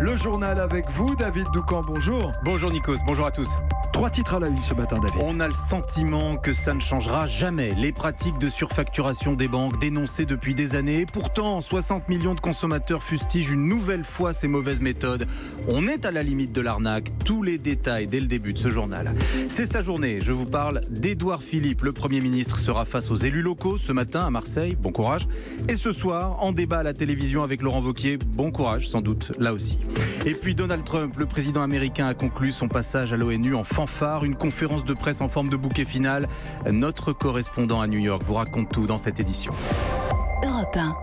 Le journal avec vous, David Doucan, bonjour. Bonjour Nikos, bonjour à tous. 3 titres à la une ce matin, David. On a le sentiment que ça ne changera jamais. Les pratiques de surfacturation des banques dénoncées depuis des années. Et pourtant, 60 millions de consommateurs fustigent une nouvelle fois ces mauvaises méthodes. On est à la limite de l'arnaque. Tous les détails dès le début de ce journal. C'est sa journée. Je vous parle d'Édouard Philippe. Le Premier ministre sera face aux élus locaux ce matin à Marseille. Bon courage. Et ce soir, en débat à la télévision avec Laurent Wauquiez. Bon courage, sans doute, là aussi. Et puis Donald Trump, le président américain, a conclu son passage à l'ONU en fanfare. Une conférence de presse en forme de bouquet final. Notre correspondant à New York vous raconte tout dans cette édition. Europe 1.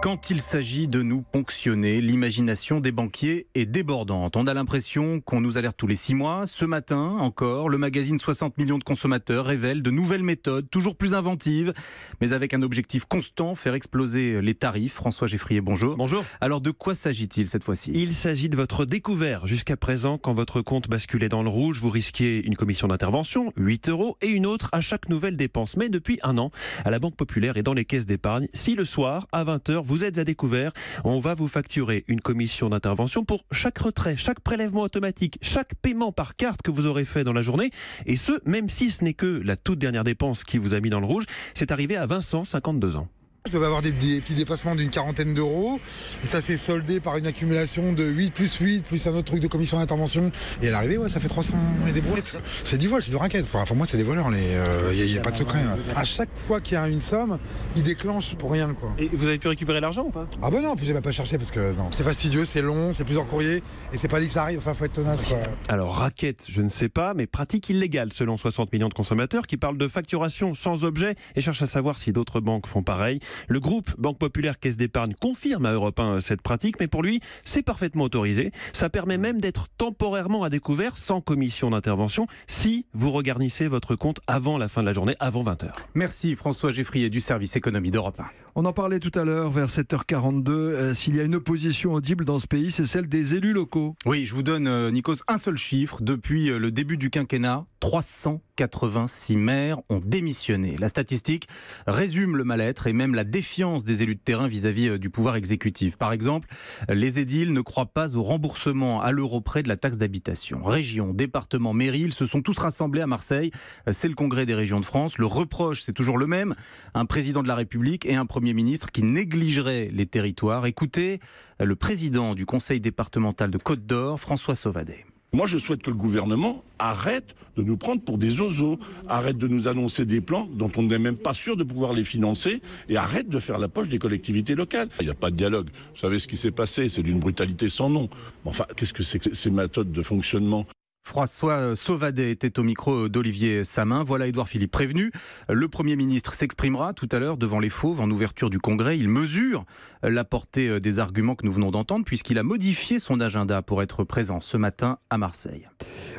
Quand il s'agit de nous ponctionner, l'imagination des banquiers est débordante. On a l'impression qu'on nous alerte tous les 6 mois. Ce matin, encore, le magazine 60 millions de consommateurs révèle de nouvelles méthodes, toujours plus inventives, mais avec un objectif constant, faire exploser les tarifs. François Geffrier, bonjour. Bonjour. Alors, de quoi s'agit-il cette fois-ci ? Il s'agit de votre découvert. Jusqu'à présent, quand votre compte basculait dans le rouge, vous risquiez une commission d'intervention, 8 €, et une autre à chaque nouvelle dépense. Mais depuis un an, à la Banque Populaire et dans les caisses d'épargne, si le soir, à 20h, vous êtes à découvert, on va vous facturer une commission d'intervention pour chaque retrait, chaque prélèvement automatique, chaque paiement par carte que vous aurez fait dans la journée. Et ce, même si ce n'est que la toute dernière dépense qui vous a mis dans le rouge. C'est arrivé à Vincent, 52 ans. Je devais avoir des petits dépassements d'une quarantaine d'euros. Et ça s'est soldé par une accumulation de 8 plus un autre truc de commission d'intervention. Et à l'arrivée, ça fait 300 et des brouettes. C'est du vol, c'est du racket. Enfin, pour moi, c'est des voleurs. Il n'y a pas de secret. À chaque fois qu'il y a une somme, ils déclenchent pour rien, quoi. Et vous avez pu récupérer l'argent ou pas ? Ah bah non, en plus, j'ai même pas cherché parce que non. C'est fastidieux, c'est long, c'est plusieurs courriers. Et c'est pas dit que ça arrive. Enfin, faut être tenace, quoi. Alors, racket, je ne sais pas, mais pratique illégale selon 60 millions de consommateurs qui parlent de facturation sans objet et cherchent à savoir si d'autres banques font pareil. Le groupe Banque Populaire Caisse d'Épargne confirme à Europe 1 cette pratique, mais pour lui, c'est parfaitement autorisé. Ça permet même d'être temporairement à découvert sans commission d'intervention si vous regarnissez votre compte avant la fin de la journée, avant 20h. Merci François Geffrier du service économie d'Europe 1. On en parlait tout à l'heure, vers 7h42. S'il y a une opposition audible dans ce pays, c'est celle des élus locaux. Oui, je vous donne, Nikos, un seul chiffre. Depuis le début du quinquennat, 386 maires ont démissionné. La statistique résume le mal-être et même la défiance des élus de terrain vis-à-vis du pouvoir exécutif. Par exemple, les édiles ne croient pas au remboursement à l'euro près de la taxe d'habitation. Régions, départements, mairies, ils se sont tous rassemblés à Marseille. C'est le congrès des régions de France. Le reproche, c'est toujours le même. Un président de la République et un Premier ministre qui négligeraient les territoires. Écoutez le président du conseil départemental de Côte d'Or, François Sauvadet. Moi, je souhaite que le gouvernement arrête de nous prendre pour des oiseaux, arrête de nous annoncer des plans dont on n'est même pas sûr de pouvoir les financer et arrête de faire la poche des collectivités locales. Il n'y a pas de dialogue. Vous savez ce qui s'est passé, c'est d'une brutalité sans nom. Enfin, qu'est-ce que c'est que ces méthodes de fonctionnement ? François Sauvadet était au micro d'Olivier Samin. Voilà Édouard Philippe prévenu. Le Premier ministre s'exprimera tout à l'heure devant les Fauves en ouverture du Congrès. Il mesure la portée des arguments que nous venons d'entendre puisqu'il a modifié son agenda pour être présent ce matin à Marseille.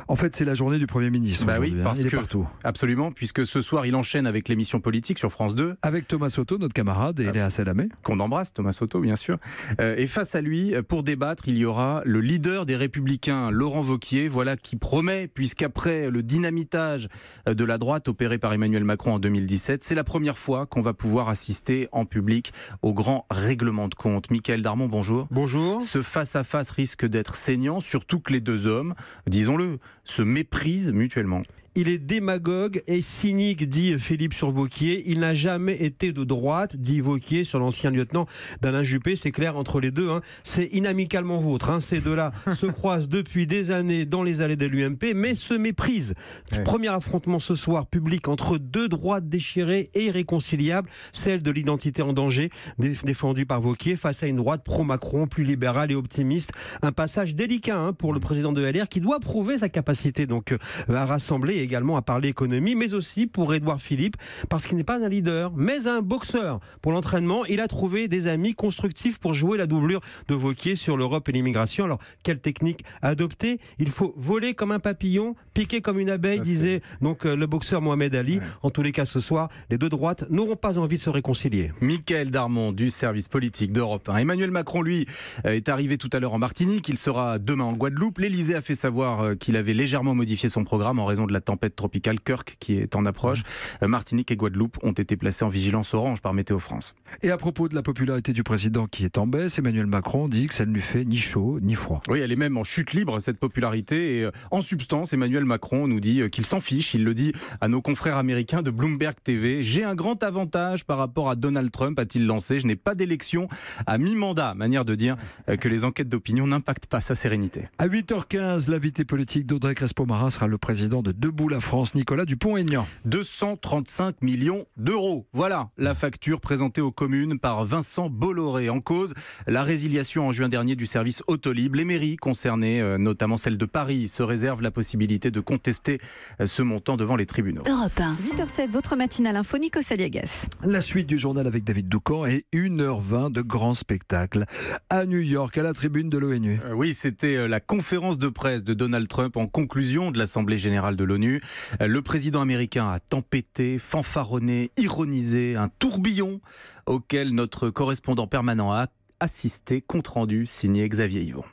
En fait, c'est la journée du Premier ministre. Oui, parce il est que, partout. Absolument, puisque ce soir, il enchaîne avec l'émission politique sur France 2. Avec Thomas Soto, notre camarade, et Léa Salamé. Qu'on embrasse, Thomas Soto, bien sûr. Et face à lui, pour débattre, il y aura le leader des Républicains, Laurent Wauquiez, voilà qui promet, puisqu'après le dynamitage de la droite opéré par Emmanuel Macron en 2017, c'est la première fois qu'on va pouvoir assister en public au grand règlement de compte. Mickaël Darmon, bonjour. Bonjour. Ce face-à-face risque d'être saignant, surtout que les deux hommes, disons-le, se méprisent mutuellement. Il est démagogue et cynique, dit Philippe sur Wauquiez. Il n'a jamais été de droite, dit Wauquiez sur l'ancien lieutenant d'Alain Juppé. C'est clair entre les deux. C'est inamicalement vôtre. Ces deux-là se croisent depuis des années dans les allées de l'UMP, mais se méprisent. Ouais. Premier affrontement ce soir, public entre deux droites déchirées et irréconciliables. Celle de l'identité en danger, défendue par Wauquiez, face à une droite pro-Macron, plus libérale et optimiste. Un passage délicat pour le président de LR qui doit prouver sa capacité donc à rassembler également à parler économie, mais aussi pour Édouard Philippe, parce qu'il n'est pas un leader, mais un boxeur. Pour l'entraînement, il a trouvé des amis constructifs pour jouer la doublure de Wauquiez sur l'Europe et l'immigration. Alors, quelle technique adopter ? Il faut voler comme un papillon, piquer comme une abeille, disait donc le boxeur Mohamed Ali. Ouais. En tous les cas, ce soir, les deux droites n'auront pas envie de se réconcilier. Mickaël Darmon du service politique d'Europe 1. Emmanuel Macron, lui, est arrivé tout à l'heure en Martinique. Il sera demain en Guadeloupe. L'Élysée a fait savoir qu'il avait légèrement modifié son programme en raison de la tempête tempête tropicale Kirk qui est en approche. Martinique et Guadeloupe ont été placés en vigilance orange par Météo France. Et à propos de la popularité du président qui est en baisse, Emmanuel Macron dit que ça ne lui fait ni chaud ni froid. Oui, elle est même en chute libre, cette popularité. Et en substance, Emmanuel Macron nous dit qu'il s'en fiche. Il le dit à nos confrères américains de Bloomberg TV. J'ai un grand avantage par rapport à Donald Trump, a-t-il lancé. Je n'ai pas d'élection à mi-mandat. Manière de dire que les enquêtes d'opinion n'impactent pas sa sérénité. À 8h15, l'invité politique d'Audrey Crespo-Marin sera le président de Debout la France, Nicolas Dupont-Aignan. 235 millions d'euros. Voilà la facture présentée aux communes par Vincent Bolloré. En cause, la résiliation en juin dernier du service Autolib. Les mairies concernées, notamment celle de Paris, se réservent la possibilité de contester ce montant devant les tribunaux. Europe 1. 8h07, votre matinale info, Nico Saliagas. La suite du journal avec David Doucan et 1h20 de grands spectacles à New York, à la tribune de l'ONU. Oui, c'était la conférence de presse de Donald Trump en conclusion de l'Assemblée générale de l'ONU. Le président américain a tempêté, fanfaronné, ironisé, un tourbillon auquel notre correspondant permanent a assisté, compte rendu signé Xavier Yvon.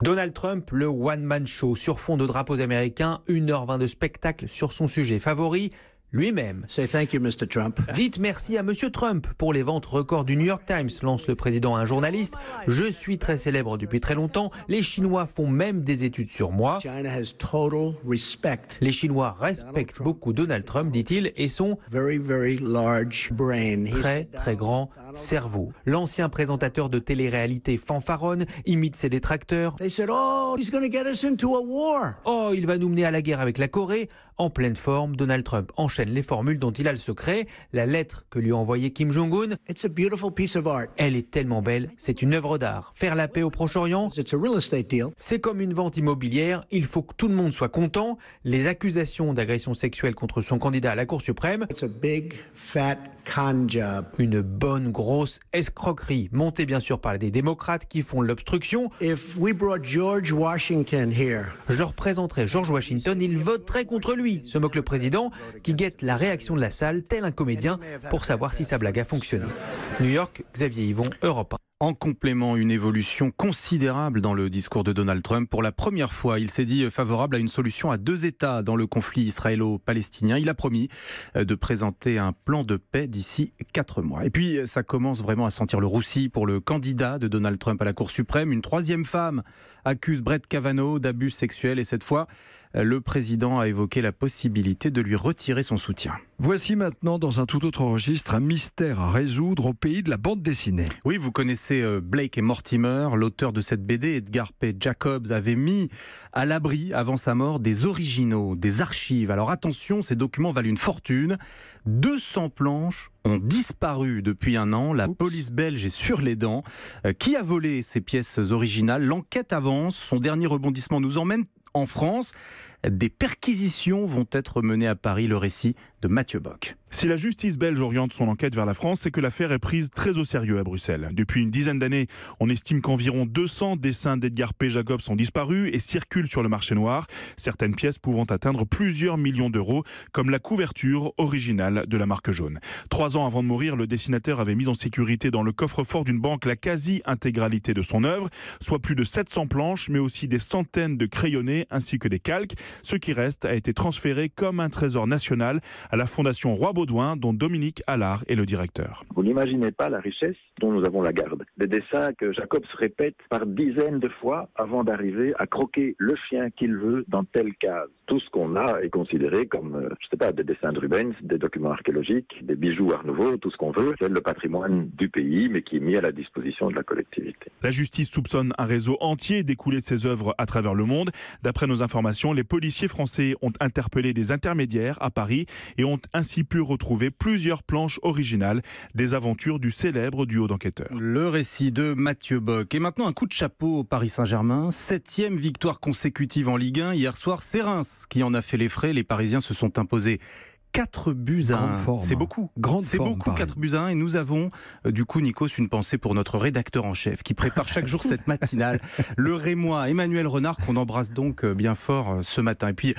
Donald Trump, le one-man show sur fond de drapeaux américains, 1h20 de spectacle sur son sujet favori, lui-même. Say thank you, Mr. Trump. Dites merci à Monsieur Trump pour les ventes records du New York Times, lance le président à un journaliste. Je suis très célèbre depuis très longtemps. Les Chinois font même des études sur moi. China has total respect. Les Chinois respectent beaucoup Donald Trump, dit-il, et son very, very large brain. Très, très grand cerveau. L'ancien présentateur de télé-réalité fanfaronne, imite ses détracteurs. They said, oh, he's going to get us into a war. Oh, il va nous mener à la guerre avec la Corée. En pleine forme, Donald Trump enchaîne les formules dont il a le secret. La lettre que lui a envoyée Kim Jong-un. It's a beautiful piece of art. Elle est tellement belle, c'est une œuvre d'art. Faire la paix au Proche-Orient, It's a real estate deal. c'est comme une vente immobilière. Il faut que tout le monde soit content. Les accusations d'agression sexuelle contre son candidat à la Cour suprême. It's a big, fat con job. Une bonne grosse escroquerie, montée bien sûr par des démocrates qui font l'obstruction. If we brought George Washington here, Je leur présenterai George Washington, il voterait contre lui, se moque le président, qui guette la réaction de la salle, tel un comédien, pour savoir si sa blague a fonctionné. New York, Xavier Yvon, Europe 1. En complément, une évolution considérable dans le discours de Donald Trump. Pour la première fois, il s'est dit favorable à une solution à 2 États dans le conflit israélo-palestinien. Il a promis de présenter un plan de paix d'ici 4 mois. Et puis, ça commence vraiment à sentir le roussi pour le candidat de Donald Trump à la Cour suprême. Une 3e femme accuse Brett Kavanaugh d'abus sexuels et cette fois, le président a évoqué la possibilité de lui retirer son soutien. Voici maintenant, dans un tout autre registre, un mystère à résoudre au pays de la bande dessinée. Oui, vous connaissez Blake et Mortimer. L'auteur de cette BD, Edgar P. Jacobs, avait mis à l'abri, avant sa mort, des originaux, des archives. Alors attention, ces documents valent une fortune. 200 planches ont disparu depuis un an. La police belge est sur les dents. Qui a volé ces pièces originales? L'enquête avance. Son dernier rebondissement nous emmène en France. Des perquisitions vont être menées à Paris. Le récit de Mathieu Bock. Si la justice belge oriente son enquête vers la France, c'est que l'affaire est prise très au sérieux à Bruxelles. Depuis une dizaine d'années, on estime qu'environ 200 dessins d'Edgar P. Jacobs sont disparus et circulent sur le marché noir, certaines pièces pouvant atteindre plusieurs millions d'euros, comme la couverture originale de la marque jaune. 3 ans avant de mourir, le dessinateur avait mis en sécurité dans le coffre-fort d'une banque la quasi-intégralité de son œuvre, soit plus de 700 planches, mais aussi des centaines de crayonnés ainsi que des calques. Ce qui reste a été transféré comme un trésor national à la Fondation Roi-Baudouin, dont Dominique Allard est le directeur. Vous n'imaginez pas la richesse dont nous avons la garde. Des dessins que Jacobs répète par dizaines de fois avant d'arriver à croquer le chien qu'il veut dans telle case. Tout ce qu'on a est considéré comme, je sais pas, des dessins de Rubens, des documents archéologiques, des bijoux Art Nouveau, tout ce qu'on veut. C'est le patrimoine du pays, mais qui est mis à la disposition de la collectivité. La justice soupçonne un réseau entier d'écouler ses œuvres à travers le monde. D'après nos informations, les policiers français ont interpellé des intermédiaires à Paris et ont ainsi pu retrouver plusieurs planches originales des aventures du célèbre duo d'enquêteurs. Le récit de Mathieu Bock. Et maintenant, un coup de chapeau au Paris Saint-Germain. 7e victoire consécutive en Ligue 1. Hier soir, c'est Reims qui en a fait les frais. Les Parisiens se sont imposés 4 buts à 1. C'est beaucoup. C'est beaucoup, 4 buts à 1. Et nous avons, du coup, Nikos, une pensée pour notre rédacteur en chef qui prépare chaque jour cette matinale. Le Rémois, Emmanuel Renard, qu'on embrasse donc bien fort ce matin. Et puis,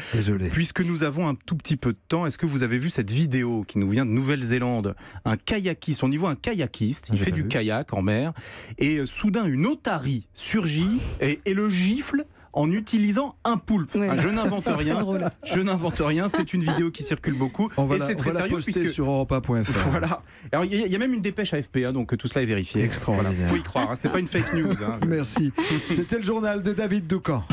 puisque nous avons un tout petit peu de temps, est-ce que vous avez vu cette vidéo qui nous vient de Nouvelle-Zélande? Un kayakiste, on y voit un kayakiste, il fait du kayak en mer. Et soudain, une otarie surgit et le gifle en utilisant un poulpe. Oui. Je n'invente C'est rien. drôle. Je n'invente rien. C'est une vidéo qui circule beaucoup. On va et c'est très la sérieux poster puisque sur europe1.fr. voilà. Alors il y a même une dépêche AFP, donc tout cela est vérifié. Extraordinaire. Voilà. Faut y croire. Ce n'est pas une fake news. Merci. C'était le journal de David Doucan.